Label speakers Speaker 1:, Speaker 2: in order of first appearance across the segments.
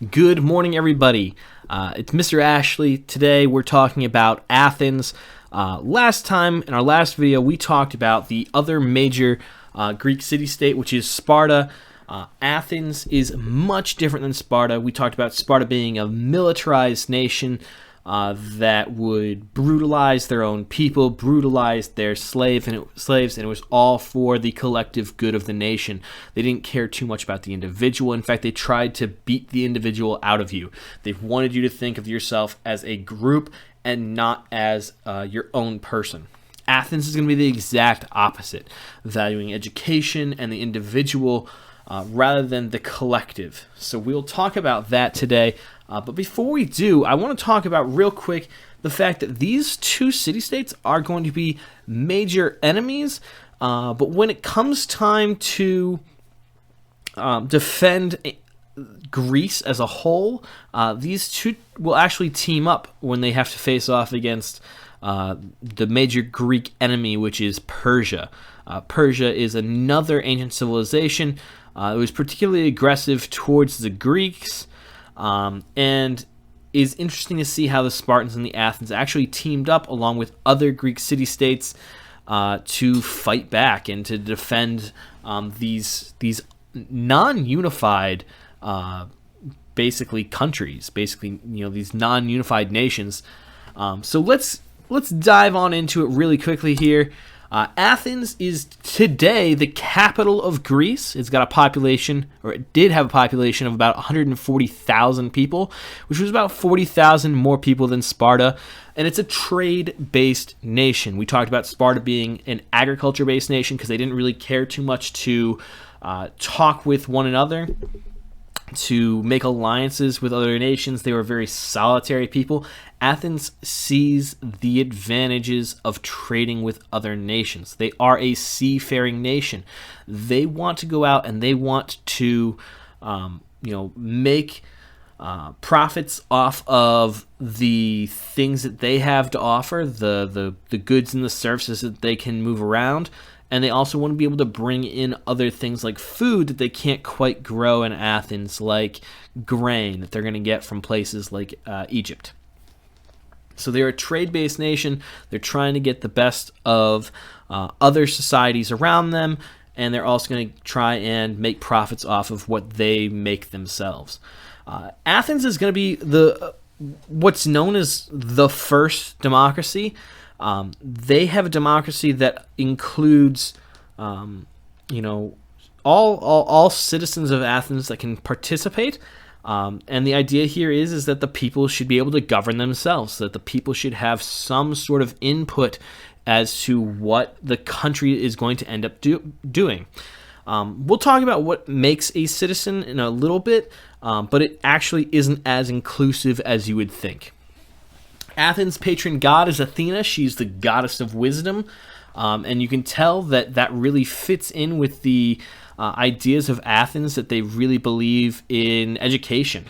Speaker 1: Good morning, everybody. It's Mr. Ashley. Today we're talking about Athens. Last time, in our last video, we talked about the other major Greek city-state, which is Sparta. Athens is much different than Sparta. We talked about Sparta being a militarized nation that would brutalize their own people, brutalize their slaves, and it was all for the collective good of the nation. They didn't care too much about the individual. In fact, they tried to beat the individual out of you. They wanted you to think of yourself as a group and not as your own person. Athens is going to be the exact opposite, valuing education and the individual rather than the collective. So we'll talk about that today. But before we do, I want to talk about real quick the fact that these two city-states are going to be major enemies. But when it comes time to defend Greece as a whole, these two will actually team up when they have to face off against the major Greek enemy, which is Persia. Persia is another ancient civilization. It was particularly aggressive towards the Greeks, and is interesting to see how the Spartans and the Athens actually teamed up along with other Greek city-states to fight back and to defend these non-unified basically countries, these non-unified nations. So let's dive on into it really quickly here. Athens is today the capital of Greece. It's got a population, or it did have a population of about 140,000 people, which was about 40,000 more people than Sparta, and it's a trade-based nation. We talked about Sparta being an agriculture-based nation because they didn't really care too much to talk with one another, to make alliances with other nations. They were very solitary people. Athens sees the advantages of trading with other nations. They are a seafaring nation. They want to go out and they want to, make profits off of the things that they have to offer, the goods and the services that they can move around. And they also want to be able to bring in other things like food that they can't quite grow in Athens, like grain that they're going to get from places like Egypt. So they're a trade-based nation. They're trying to get the best of other societies around them, and they're also going to try and make profits off of what they make themselves. Athens is going to be what's known as the first democracy. They have a democracy that includes, all citizens of Athens that can participate. And the idea here is that the people should be able to govern themselves, so that the people should have some sort of input as to what the country is going to end up doing. We'll talk about what makes a citizen in a little bit, but it actually isn't as inclusive as you would think. Athens' patron god is Athena. She's the goddess of wisdom, and you can tell that really fits in with the ideas of Athens, that they really believe in education.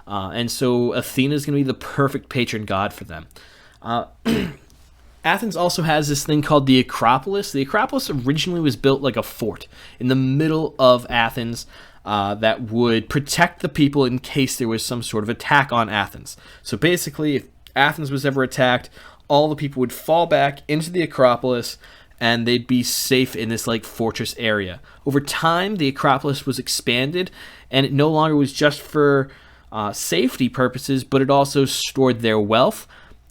Speaker 1: And so Athena is going to be the perfect patron god for them. Athens also has this thing called the Acropolis. The Acropolis originally was built like a fort in the middle of Athens that would protect the people in case there was some sort of attack on Athens. So basically, if Athens was ever attacked, all the people would fall back into the Acropolis and they'd be safe in this like fortress area. Over time, the Acropolis was expanded, and it no longer was just for safety purposes, but it also stored their wealth,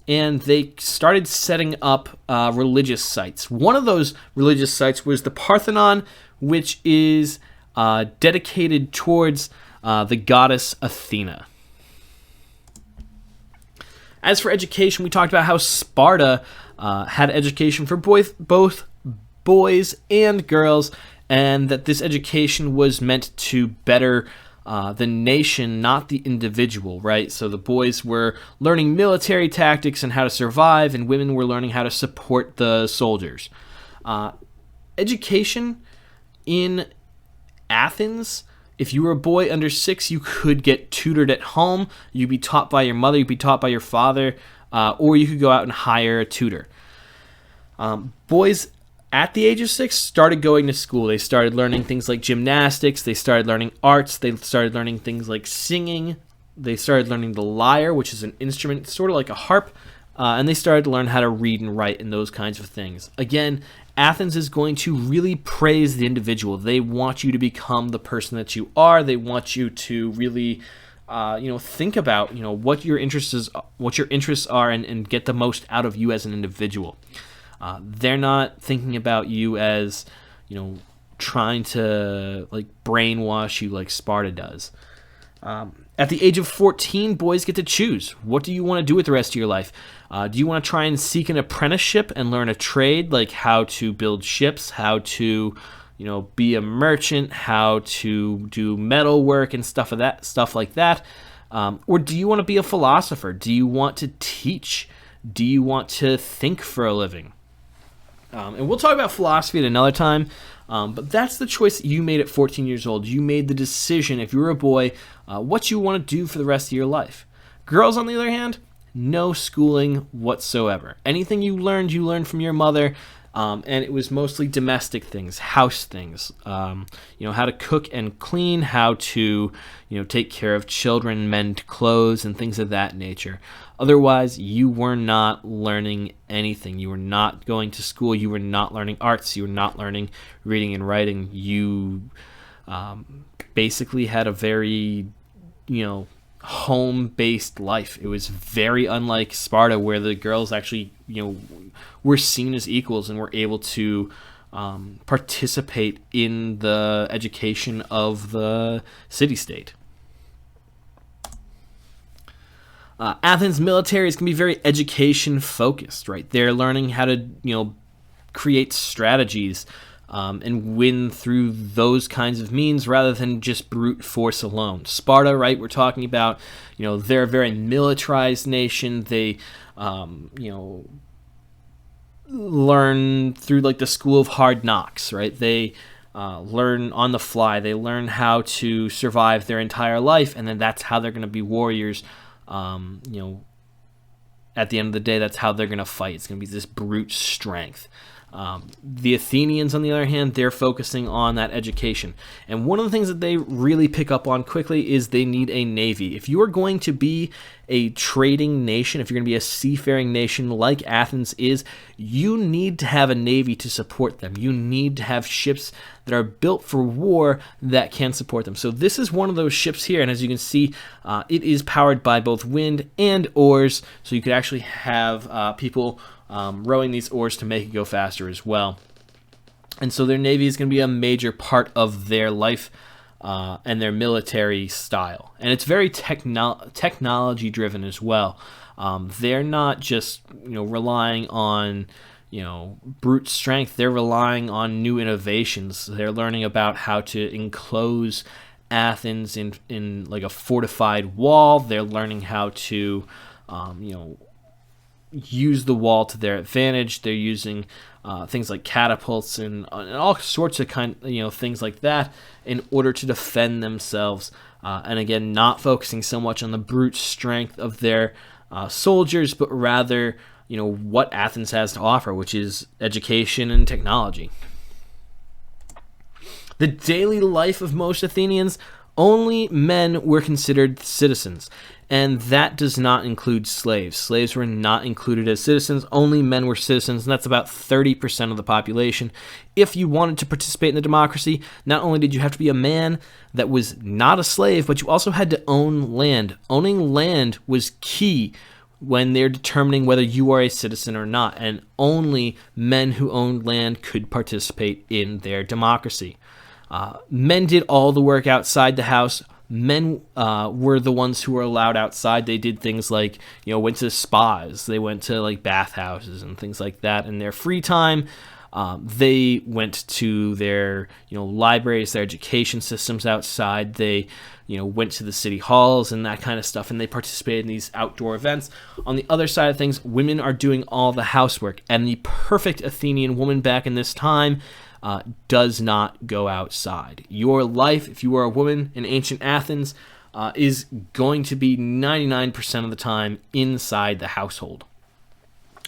Speaker 1: and they started setting up religious sites. One of those religious sites was the Parthenon, which is dedicated towards the goddess Athena. As for education, we talked about how Sparta had education for both boys and girls, and that this education was meant to better the nation, not the individual, right? So the boys were learning military tactics and how to survive, and women were learning how to support the soldiers. Education in Athens, if you were a boy under 6, you could get tutored at home. You'd be taught by your mother, you'd be taught by your father, or you could go out and hire a tutor. Boys at the age of 6 started going to school. They started learning things like gymnastics, they started learning arts, they started learning things like singing, they started learning the lyre, which is an instrument sort of like a harp, and they started to learn how to read and write and those kinds of things. Again, Athens is going to really praise the individual. They want you to become the person that you are. They want you to really, think about, what your interests are, and get the most out of you as an individual. They're not thinking about you as, trying to like brainwash you like Sparta does. At the age of 14, boys get to choose. What do you want to do with the rest of your life? Do you want to try and seek an apprenticeship and learn a trade, like how to build ships, how to, be a merchant, how to do metal work and stuff like that? Or do you want to be a philosopher? Do you want to teach? Do you want to think for a living? And we'll talk about philosophy at another time. But that's the choice that you made at 14 years old. You made the decision, if you were a boy, what you want to do for the rest of your life. Girls, on the other hand, no schooling whatsoever. Anything you learned from your mother, and it was mostly domestic things, house things. How to cook and clean, how to, take care of children, mend clothes, and things of that nature. Otherwise, you were not learning anything. You were not going to school. You were not learning arts. You were not learning reading and writing. You basically had a very, home-based life. It was very unlike Sparta, where the girls actually, were seen as equals and were able to participate in the education of the city-state. Athens military is going to be very education focused, right? They're learning how to, create strategies and win through those kinds of means rather than just brute force alone. Sparta, right? We're talking about, they're a very militarized nation. They, learn through like the school of hard knocks, right? They learn on the fly. They learn how to survive their entire life, and then that's how they're going to be warriors. At the end of the day, that's how they're going to fight. It's going to be this brute strength. The Athenians, on the other hand, they're focusing on that education. And one of the things that they really pick up on quickly is they need a navy. If you are going to be a trading nation, if you're going to be a seafaring nation like Athens is, you need to have a navy to support them. You need to have ships that are built for war that can support them. So this is one of those ships here, and as you can see, it is powered by both wind and oars, so you could actually have people rowing these oars to make it go faster as well. And so their navy is going to be a major part of their life and their military style. And it's very technology driven as well. They're not just relying on brute strength. They're relying on new innovations. They're learning about how to enclose Athens in like a fortified wall. They're learning how to use the wall to their advantage. They're using things like catapults and all sorts of things like that in order to defend themselves. And again, not focusing so much on the brute strength of their soldiers, but rather what Athens has to offer, which is education and technology. The daily life of most Athenians, only men were considered citizens, and that does not include slaves. Slaves were not included as citizens. Only men were citizens, and that's about 30% of the population. If you wanted to participate in the democracy, not only did you have to be a man that was not a slave, but you also had to own land. Owning land was key when they're determining whether you are a citizen or not, and only men who owned land could participate in their democracy. Men did all the work outside the house. Men were the ones who were allowed outside. They did things like, went to spas. They went to like bathhouses and things like that in their free time. They went to their, libraries, their education systems outside. They, went to the city halls and that kind of stuff, and they participated in these outdoor events. On the other side of things, women are doing all the housework, and the perfect Athenian woman back in this time does not go outside. Your life, if you are a woman in ancient Athens, is going to be 99% of the time inside the household.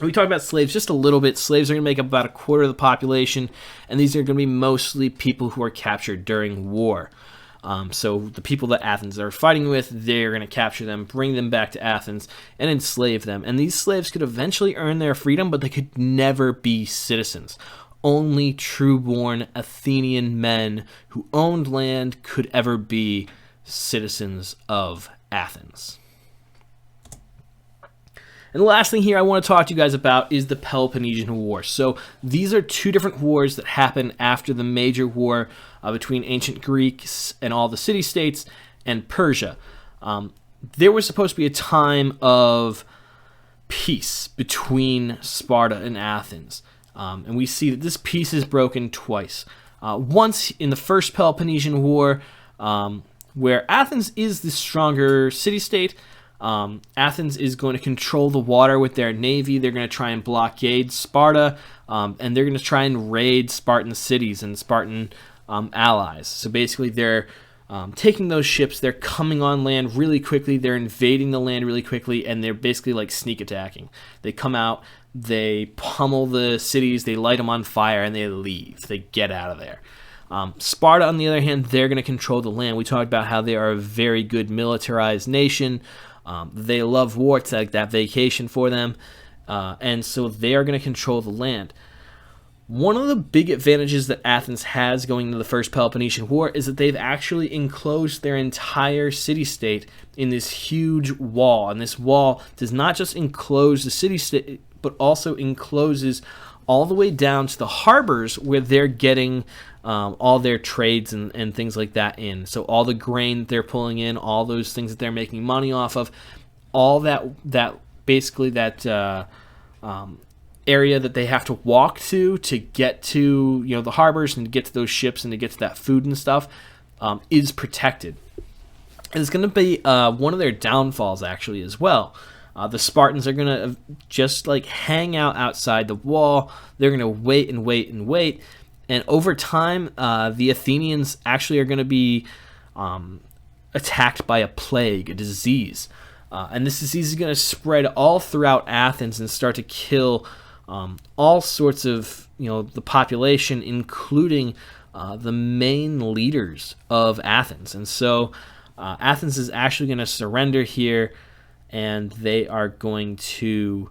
Speaker 1: We talked about slaves just a little bit. Slaves are going to make up about a quarter of the population, and these are going to be mostly people who are captured during war. So the people that Athens are fighting with, they're going to capture them, bring them back to Athens, and enslave them. And these slaves could eventually earn their freedom, but they could never be citizens. Only true-born Athenian men who owned land could ever be citizens of Athens. And the last thing here I want to talk to you guys about is the Peloponnesian War. So these are two different wars that happened after the major war between ancient Greeks and all the city-states and Persia. There was supposed to be a time of peace between Sparta and Athens. And we see that this peace is broken twice. Once in the first Peloponnesian War, where Athens is the stronger city-state. Athens is going to control the water with their navy. They're going to try and blockade Sparta, and they're going to try and raid Spartan cities and Spartan allies. So basically they're taking those ships, they're coming on land really quickly, they're invading the land really quickly, and they're basically like sneak attacking. They come out, they pummel the cities, they light them on fire, and they leave. They get out of there. Sparta, on the other hand, they're going to control the land. We talked about how they are a very good militarized nation. They love war. It's like that vacation for them. And so they are going to control the land. One of the big advantages that Athens has going into the First Peloponnesian War is that they've actually enclosed their entire city-state in this huge wall. And this wall does not just enclose the city-state, but also encloses all the way down to the harbors where they're getting all their trades and things like that in. So all the grain that they're pulling in, all those things that they're making money off of, all that basically that area that they have to walk to get to the harbors and to get to those ships and to get to that food and stuff is protected. And it's going to be one of their downfalls actually as well. The Spartans are going to just like hang out outside the wall. They're going to wait and wait and wait. And over time, the Athenians actually are going to be attacked by a plague, a disease. And this disease is going to spread all throughout Athens and start to kill all sorts of the population, including the main leaders of Athens. And so Athens is actually going to surrender here, and they are going to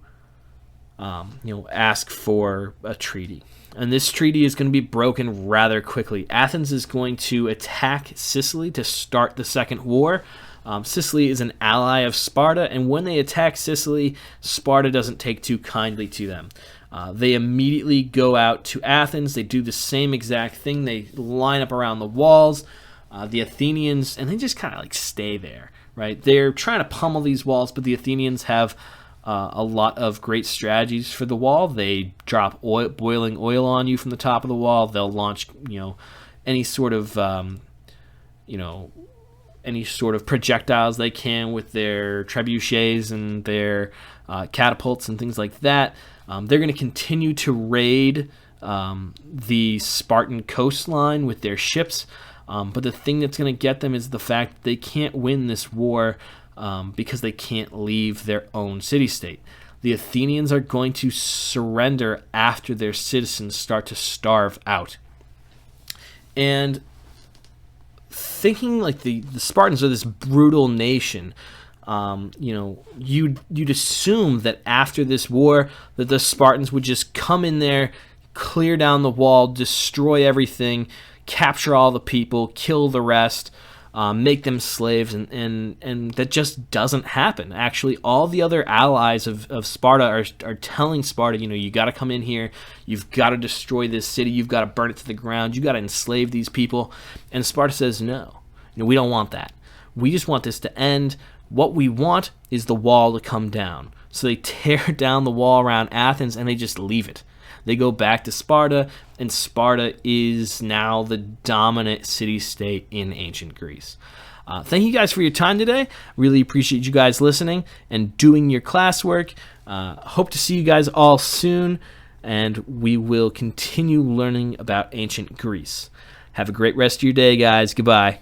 Speaker 1: ask for a treaty. And this treaty is going to be broken rather quickly. Athens is going to attack Sicily to start the Second War. Sicily is an ally of Sparta, and when they attack Sicily, Sparta doesn't take too kindly to them. They immediately go out to Athens. They do the same exact thing. They line up around the walls. The Athenians, and they just kind of like stay there, right? They're trying to pummel these walls, but the Athenians have a lot of great strategies for the wall. They drop boiling oil on you from the top of the wall. They'll launch, any sort of, any sort of projectiles they can with their trebuchets and their catapults and things like that. They're going to continue to raid the Spartan coastline with their ships. But the thing that's going to get them is the fact that they can't win this war because they can't leave their own city-state. The Athenians are going to surrender after their citizens start to starve out. And thinking like the Spartans are this brutal nation, you'd assume that after this war that the Spartans would just come in there, clear down the wall, destroy everything, capture all the people, kill the rest, make them slaves, and that just doesn't happen. Actually, all the other allies of Sparta are telling Sparta, you got to come in here, you've got to destroy this city, you've got to burn it to the ground, you got to enslave these people. And Sparta says, no, we don't want that. We just want this to end. What we want is the wall to come down. So they tear down the wall around Athens and they just leave it. They go back to Sparta, and Sparta is now the dominant city-state in ancient Greece. Thank you guys for your time today. Really appreciate you guys listening and doing your classwork. Hope to see you guys all soon, and we will continue learning about ancient Greece. Have a great rest of your day, guys. Goodbye.